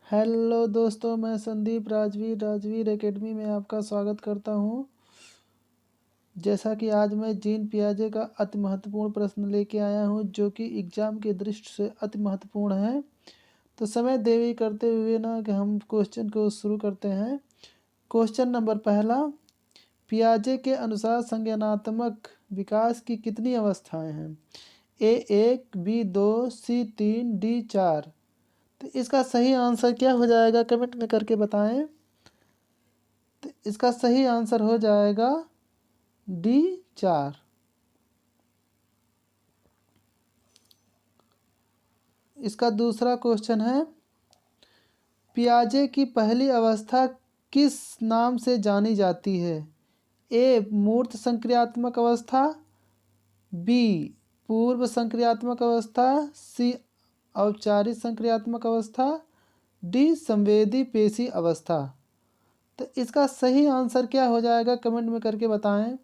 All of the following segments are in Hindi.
हेलो दोस्तों, मैं संदीप राजवीर एकेडमी में आपका स्वागत करता हूं। जैसा कि आज मैं जीन पियाजे का अति महत्वपूर्ण प्रश्न लेके आया हूं, जो कि एग्जाम की दृष्टि से अति महत्वपूर्ण है। तो समय देरी करते हुए ना कि हम क्वेश्चन को शुरू करते हैं। क्वेश्चन नंबर पहला, पियाजे के अनुसार संज्ञानात्मक विकास की कितनी अवस्थाएं हैं? ए 1, बी 2, सी 3, डी 4। तो इसका सही आंसर क्या हो जाएगा, कमेंट में करके बताएं। तो इसका सही आंसर हो जाएगा डी 4। इसका दूसरा क्वेश्चन है, पियाजे की पहली अवस्था किस नाम से जानी जाती है? ए मूर्त संक्रियात्मक अवस्था, बी पूर्व संक्रियात्मक अवस्था, सी औपचारिक संक्रियात्मक अवस्था, डी संवेदी पेशी अवस्था। तो इसका सही आंसर क्या हो जाएगा, कमेंट में करके बताएं।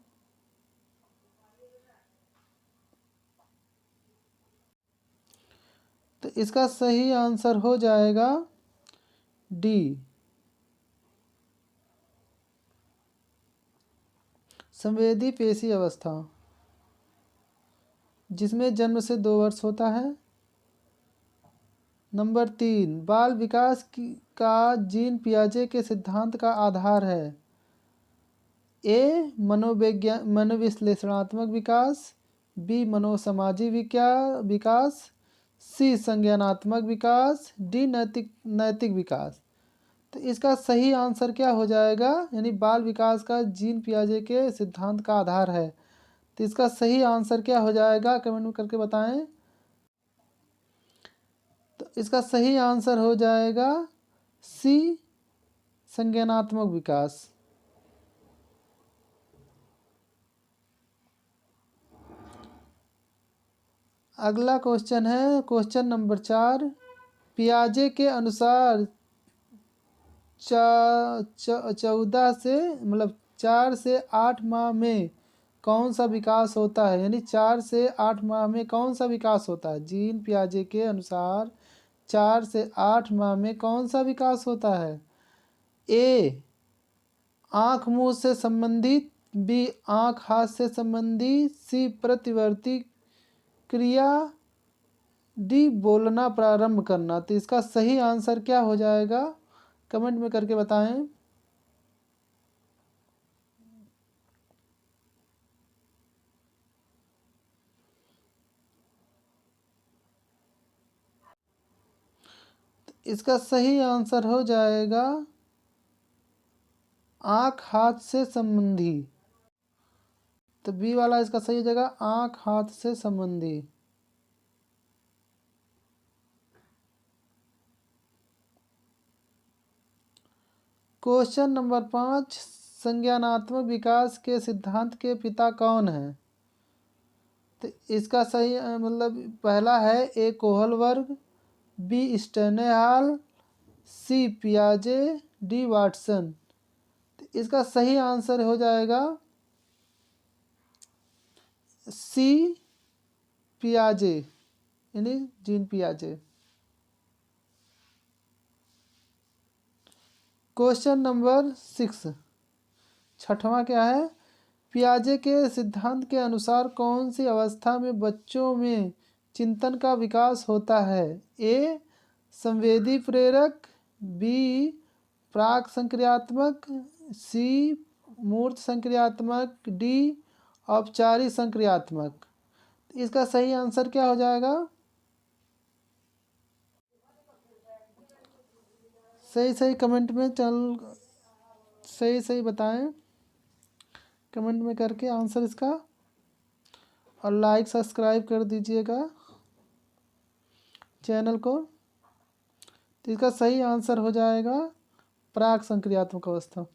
तो इसका सही आंसर हो जाएगा डी संवेदी पेशी अवस्था, जिसमें जन्म से 2 वर्ष होता है। नंबर 3, बाल विकास का जीन पियाजे के सिद्धांत का आधार है। ए मनोविश्लेषणात्मक विकास, बी मनोसामाजिक विकास, सी संज्ञानात्मक विकास, डी नैतिक विकास। तो इसका सही आंसर क्या हो जाएगा, यानी बाल विकास का जीन पियाजे के सिद्धांत का आधार है। तो इसका सही आंसर क्या हो जाएगा, कमेंट में करके बताएं। तो इसका सही आंसर हो जाएगा सी संज्ञानात्मक विकास। अगला क्वेश्चन है क्वेश्चन नंबर 4, पियाजे के अनुसार 14 से 4 से 8 माह में कौन सा विकास होता है? यानी 4 से 8 माह में कौन सा विकास होता है? जीन पियाजे के अनुसार 4 से 8 माह में कौन सा विकास होता है? ए आँख मुंह से संबंधित, बी आँख हाथ से संबंधी, सी प्रतिवर्ती क्रिया, डी बोलना प्रारंभ करना। तो इसका सही आंसर क्या हो जाएगा, कमेंट में करके बताएं। इसका सही आंसर हो जाएगा आँख हाथ से संबंधी। तो बी वाला इसका सही हो जाएगा आँख हाथ से संबंधी। क्वेश्चन नंबर 5, संज्ञानात्मक विकास के सिद्धांत के पिता कौन है? तो इसका सही पहला है ए कोहलवर्ग, बी स्टेनेहाल, सी पियाजे, डी वाटसन। तो इसका सही आंसर हो जाएगा सी पियाजे, यानी जीन पियाजे। क्वेश्चन नंबर 6, छठवां क्या है, पियाजे के सिद्धांत के अनुसार कौन सी अवस्था में बच्चों में चिंतन का विकास होता है? ए संवेदी प्रेरक, बी प्राक संक्रियात्मक, सी मूर्त संक्रियात्मक, डी औपचारिक संक्रियात्मक। इसका सही आंसर क्या हो जाएगा? सही कमेंट में सही बताएं, कमेंट में करके आंसर इसका, और लाइक सब्सक्राइब कर दीजिएगा चैनल को। तो इसका सही आंसर हो जाएगा प्राक संक्रियात्मक अवस्था।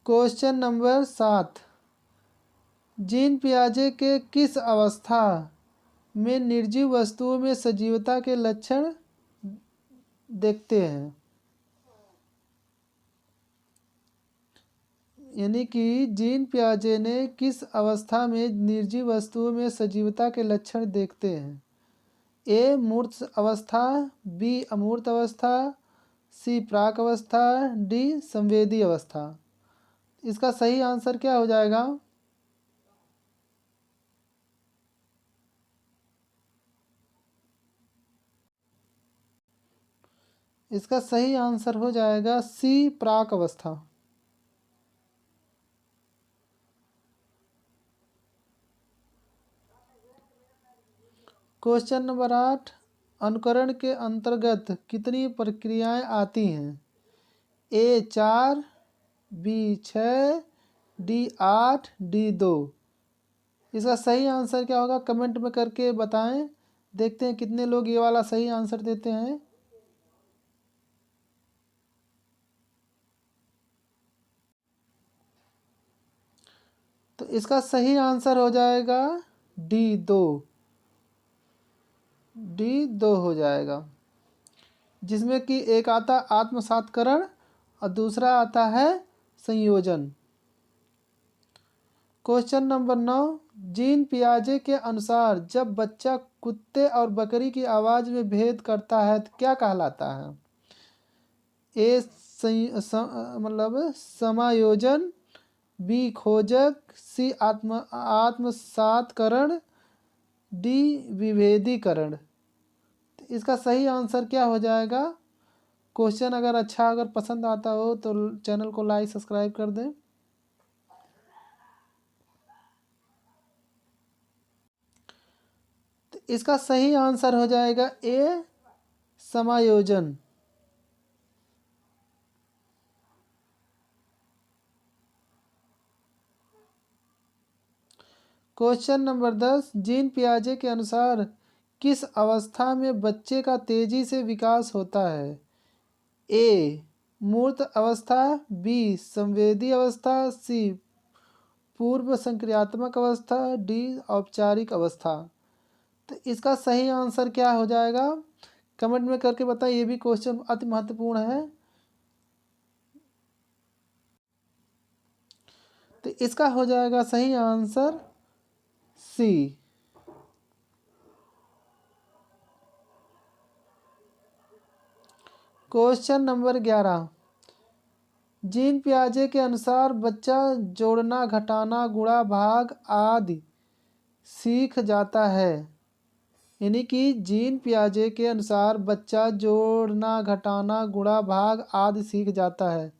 क्वेश्चन नंबर 7, जीन पियाजे के किस अवस्था में निर्जीव वस्तुओं में सजीवता के लक्षण देखते हैं? यानी कि जीन पियाजे ने किस अवस्था में निर्जीव वस्तुओं में सजीवता के लक्षण देखते हैं? ए मूर्त अवस्था, बी अमूर्त अवस्था, सी प्राक अवस्था, डी संवेदी अवस्था। इसका सही आंसर क्या हो जाएगा? इसका सही आंसर हो जाएगा सी प्राक अवस्था। क्वेश्चन नंबर 8, अनुकरण के अंतर्गत कितनी प्रक्रियाएं आती हैं? ए 4, बी 6, डी 8, डी 2। इसका सही आंसर क्या होगा कमेंट में करके बताएं। देखते हैं कितने लोग ये वाला सही आंसर देते हैं। तो इसका सही आंसर हो जाएगा डी 2। डी 2 हो जाएगा, जिसमें कि एक आता आत्मसात्करण और दूसरा आता है संयोजन। क्वेश्चन नंबर 9, जीन पियाजे के अनुसार जब बच्चा कुत्ते और बकरी की आवाज़ में भेद करता है तो क्या कहलाता है? ए मतलब समायोजन, बी खोजक, सी आत्मसात्करण, डी विभेदीकरण। इसका सही आंसर क्या हो जाएगा? क्वेश्चन अगर अच्छा अगर पसंद आता हो तो चैनल को लाइक सब्सक्राइब कर दें। तो इसका सही आंसर हो जाएगा ए समायोजन। क्वेश्चन नंबर 10, जीन पियाजे के अनुसार किस अवस्था में बच्चे का तेजी से विकास होता है? ए मूर्त अवस्था, बी संवेदी अवस्था, सी पूर्व संक्रियात्मक अवस्था, डी औपचारिक अवस्था। तो इसका सही आंसर क्या हो जाएगा कमेंट में करके बताइए। ये भी क्वेश्चन अति महत्वपूर्ण है। तो इसका हो जाएगा सही answer C. Question number 11, Jean पियाजे के अनुसार बच्चा जोड़ना घटाना गुणा भाग आदि सीख जाता है। यानी कि जीन पियाजे के अनुसार बच्चा जोड़ना घटाना गुणा भाग आदि सीख जाता है।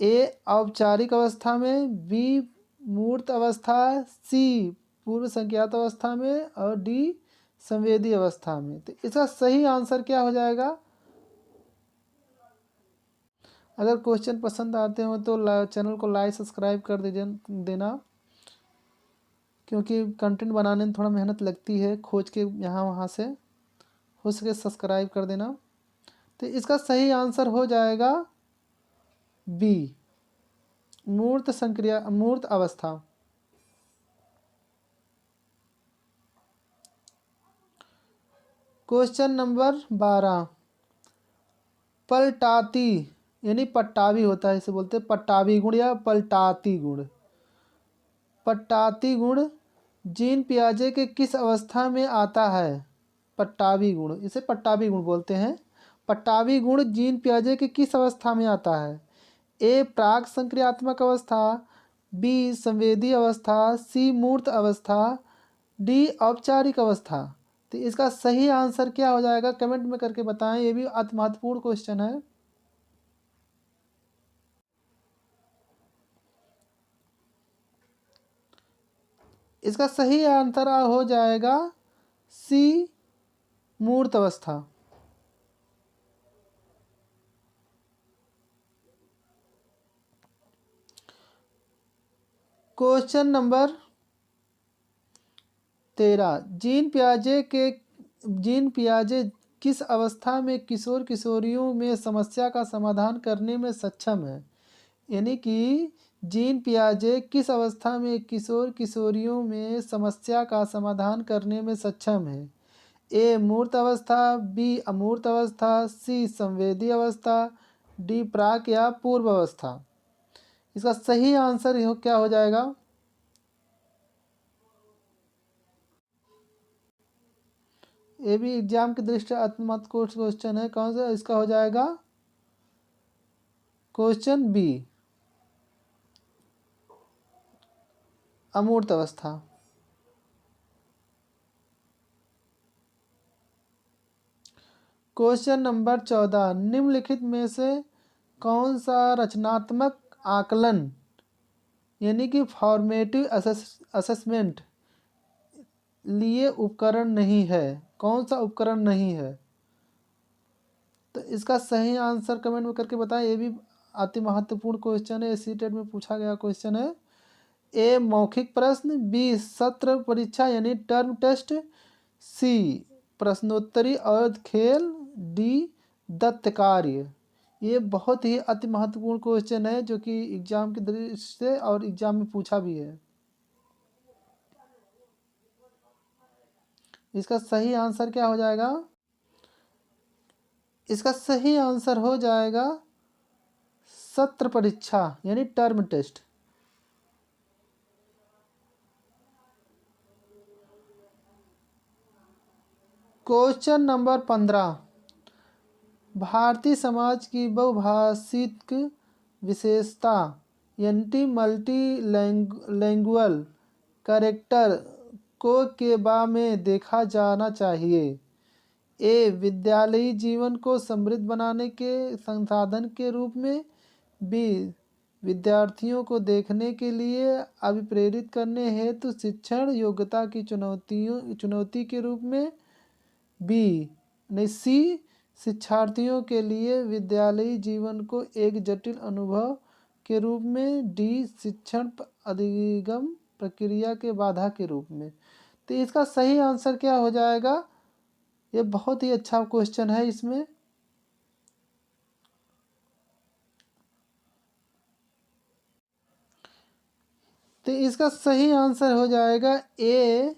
ए औपचारिक अवस्था में, बी मूर्त अवस्था, सी पूर्व संज्ञात अवस्था में और डी संवेदी अवस्था में। तो इसका सही आंसर क्या हो जाएगा? अगर क्वेश्चन पसंद आते हो तो चैनल को लाइक सब्सक्राइब कर देना, क्योंकि कंटेंट बनाने में थोड़ा मेहनत लगती है, खोज के यहाँ वहाँ से। हो सके सब्सक्राइब कर देना। तो इसका सही आंसर हो जाएगा बी मूर्त अवस्था। क्वेश्चन नंबर 12, पलटाती यानी पट्टावी होता है, इसे बोलते हैं पट्टावी गुण या पलटाती गुण। पट्टाती गुण जीन पियाजे के किस अवस्था में आता है? पट्टावी गुण, इसे पट्टावी गुण बोलते हैं। पट्टावी गुण जीन पियाजे के किस अवस्था में आता है? ए प्राक संक्रियात्मक अवस्था, बी संवेदी अवस्था, सी मूर्त अवस्था, डी औपचारिक अवस्था। तो इसका सही आंसर क्या हो जाएगा कमेंट में करके बताएं। ये भी अति महत्वपूर्ण क्वेश्चन है। इसका सही आंसर हो जाएगा सी मूर्त अवस्था। क्वेश्चन नंबर 13, जीन पियाजे किस अवस्था में किशोर किशोरियों में समस्या का समाधान करने में सक्षम है? यानी कि जीन पियाजे किस अवस्था में किशोर किशोरियों में समस्या का समाधान करने में सक्षम है? ए मूर्त अवस्था, बी अमूर्त अवस्था, सी संवेदी अवस्था, डी प्राक या पूर्व अवस्था। इसका सही आंसर क्या हो जाएगा? ये भी एग्जाम की दृष्टि अति महत्वपूर्ण क्वेश्चन है। कौन सा इसका हो जाएगा? क्वेश्चन बी, अमूर्त अवस्था। क्वेश्चन नंबर 14, निम्नलिखित में से कौन सा रचनात्मक आकलन यानी कि फॉर्मेटिव असेसमेंट लिए उपकरण नहीं है? कौन सा उपकरण नहीं है? तो इसका सही आंसर कमेंट में करके बताएं। ये भी अति महत्वपूर्ण क्वेश्चन है, सीटेट में पूछा गया क्वेश्चन है। ए मौखिक प्रश्न, बी सत्र परीक्षा यानी टर्म टेस्ट, सी प्रश्नोत्तरी और खेल, डी दत्त कार्य। ये बहुत ही अति महत्वपूर्ण क्वेश्चन है जो कि एग्जाम की दृष्टि से और एग्जाम में पूछा भी है। इसका सही आंसर क्या हो जाएगा? इसका सही आंसर हो जाएगा सत्र परीक्षा यानी term test. Question number 15, Bharatiya Samaj की बहुभाषिक विशेषता यानी मल्टी लैंग्वेज कैरेक्टर को के बा में देखा जाना चाहिए? ए विद्यालयी जीवन को समृद्ध बनाने के संसाधन के रूप में, बी विद्यार्थियों को देखने के लिए अभिप्रेरित करने हेतु शिक्षण योग्यता की चुनौती के रूप में, बी नहीं सी शिक्षार्थियों के लिए विद्यालयी जीवन को एक जटिल अनुभव के रूप में, डी शिक्षण अधिगम प्रक्रिया के बाधा के रूप में। तो इसका सही आंसर क्या हो जाएगा? ये बहुत ही अच्छा क्वेश्चन है। इसमें तो इसका सही आंसर हो जाएगा ए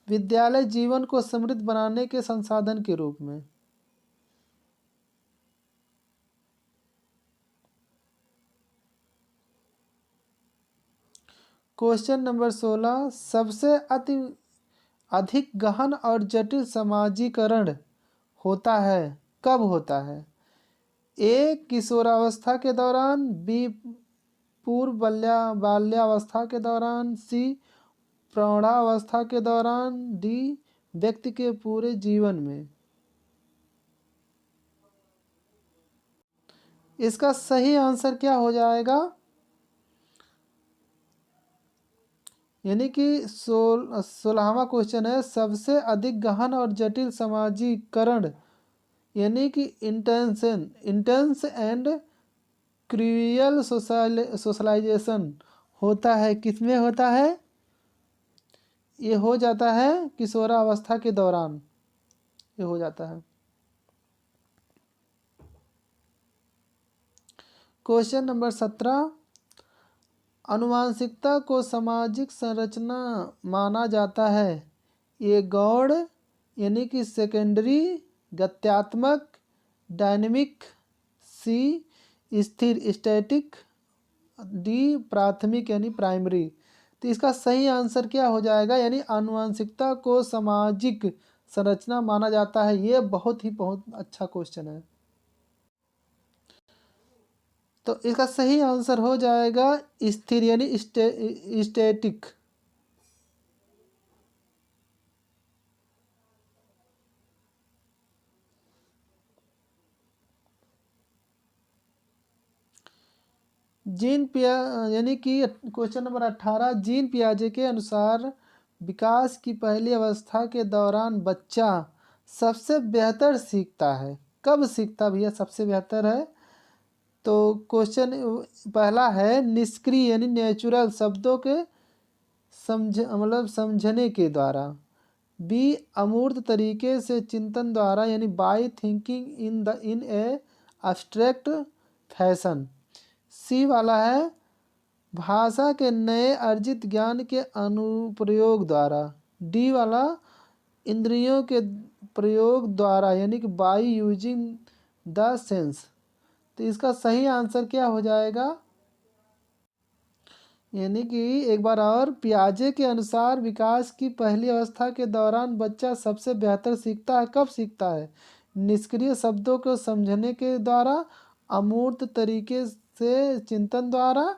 विद्यालय जीवन को समृद्ध बनाने के संसाधन के रूप में। क्वेश्चन नंबर 16, सबसे अधिक गहन और जटिल समाजीकरण होता है कब होता है? ए किशोरावस्था के दौरान, बी पूर्व बाल्यावस्था के दौरान, सी प्रौढ़ावस्था के दौरान, डी व्यक्ति के पूरे जीवन में। इसका सही आंसर क्या हो जाएगा? यानी कि 16वां क्वेश्चन है, सबसे अधिक गहन और जटिल समाजीकरण यानी कि इंटेंस एंड क्रूअल सोशलाइजेशन होता है किसमें होता है? ये हो जाता है किशोरावस्था के दौरान, ये हो जाता है। क्वेश्चन नंबर 17, आनुवंशिकता को सामाजिक संरचना माना जाता है? ये गौड़ यानी कि सेकेंडरी, गत्यात्मक, डायनेमिक, सी स्थिर स्टैटिक, डी प्राथमिक यानी प्राइमरी। तो इसका सही आंसर क्या हो जाएगा? यानी आनुवंशिकता को सामाजिक संरचना माना जाता है। ये बहुत अच्छा क्वेश्चन है। तो इसका सही आंसर हो जाएगा स्थिर यानी स्टैटिक। यानी कि क्वेश्चन नंबर 18, जीन पियाजे के अनुसार विकास की पहली अवस्था के दौरान बच्चा सबसे बेहतर सीखता है? कब सीखता भैया सबसे बेहतर है? तो क्वेश्चन पहला है निष्क्रिय यानी नेचुरल शब्दों के समझने के द्वारा, बी अमूर्त तरीके से चिंतन द्वारा यानी by thinking in a abstract fashion, C वाला है भाषा के नए अर्जित ज्ञान के अनुप्रयोग द्वारा, डी वाला इंद्रियों के प्रयोग द्वारा यानी कि बाय यूजिंग द सेंस। तो इसका सही आंसर क्या हो जाएगा? यानी कि एक बार और, पियाजे के अनुसार विकास की पहली अवस्था के दौरान बच्चा सबसे बेहतर सीखता है। कब सीखता है? निष्क्रिय शब्दों को समझने के द्वारा, अमूर्त तरीके से चिंतन द्वारा,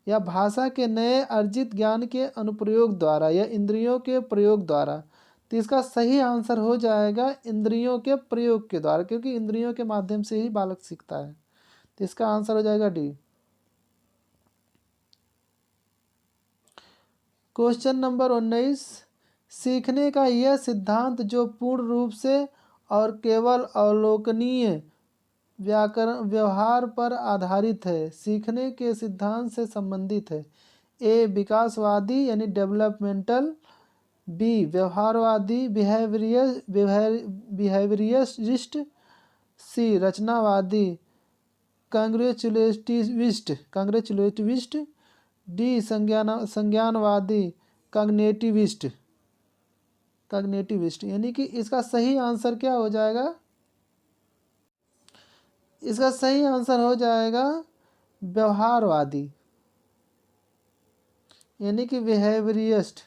या भाषा के नए अर्जित ज्ञान के अनुप्रयोग द्वारा, या इंद्रियों के प्रयोग द्वारा। तो इसका सही आंसर हो जाएगा इंद्रियों के प्रयोग के द्वारा, क्योंकि इंद्रियों के माध्यम से ही बालक सीखता है। तो इसका आंसर हो जाएगा डी। क्वेश्चन नंबर 19, सीखने का यह सिद्धांत जो पूर्ण रूप से और केवल अवलोकनीय व्याकरण व्यवहार पर आधारित है, सीखने के सिद्धांत से संबंधित है। ए विकासवादी यानी डेवलपमेंटल, बी व्यवहारवादी बिहेवियरिस्ट, सी रचनावादी कांग्रेचुलेटिविस्ट, डी संज्ञानवादी कॉग्निटिविस्ट। यानी कि इसका सही आंसर क्या हो जाएगा? इसका सही आंसर हो जाएगा व्यवहारवादी, यानी कि बिहेवियरिस्ट।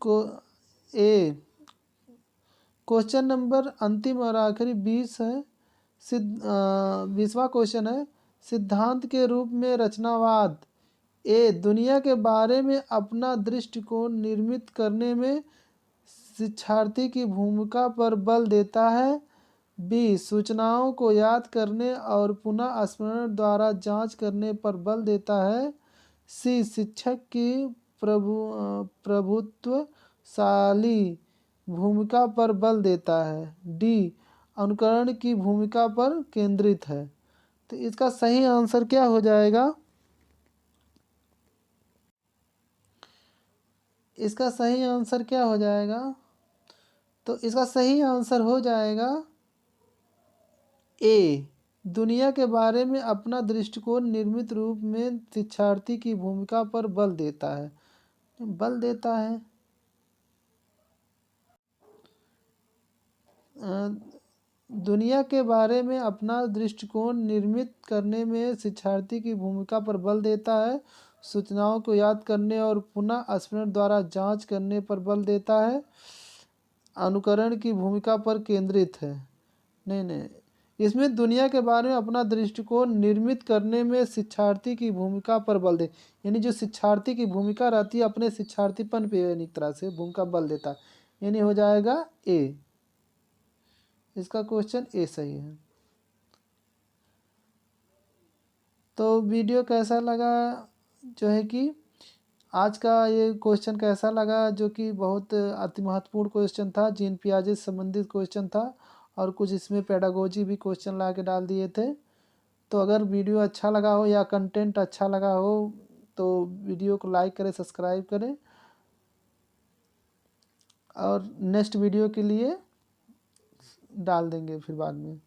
को ए क्वेश्चन नंबर अंतिम और आखिरी 20 है। 20वां क्वेश्चन है, सिद्धांत के रूप में रचनावाद ए दुनिया के बारे में अपना दृष्टिकोण निर्मित करने में शिक्षार्थी की भूमिका पर बल देता है, बी सूचनाओं को याद करने और पुनः स्मरण द्वारा जांच करने पर बल देता है, सी शिक्षक की प्रभुत्वशाली भूमिका पर बल देता है, डी अनुकरण की भूमिका पर केंद्रित है। तो इसका सही आंसर क्या हो जाएगा? इसका सही आंसर क्या हो जाएगा? तो इसका सही आंसर हो जाएगा ए दुनिया के बारे में अपना दृष्टिकोण निर्मित रूप में शिक्षार्थी की भूमिका पर बल देता है। दुनिया के बारे में अपना दृष्टिकोण निर्मित करने में शिक्षार्थी की भूमिका पर बल देता है, सूचनाओं को याद करने और पुनः स्मरण द्वारा जांच करने पर बल देता है, अनुकरण की भूमिका पर केंद्रित है। नहीं, इसमें दुनिया के बारे में अपना दृष्टिकोण निर्मित करने में शिक्षार्थी की भूमिका पर बल दे, यानी जो शिक्षार्थी की भूमिका रहती है अपने शिक्षार्थीपन पे एक तरह से भूमिका बल देता है, यानी हो जाएगा ए। इसका क्वेश्चन ए सही है। तो वीडियो कैसा लगा, जो है कि आज का ये क्वेश्चन कैसा लगा, जो कि बहुत अति महत्वपूर्ण क्वेश्चन था, जीन पियाजे से संबंधित क्वेश्चन था, और कुछ इसमें पेडागोजी भी क्वेश्चन ला के डाल दिए थे। तो अगर वीडियो अच्छा लगा हो या कंटेंट अच्छा लगा हो तो वीडियो को लाइक करें, सब्सक्राइब करें, और नेक्स्ट वीडियो के लिए डाल देंगे फिर बाद में।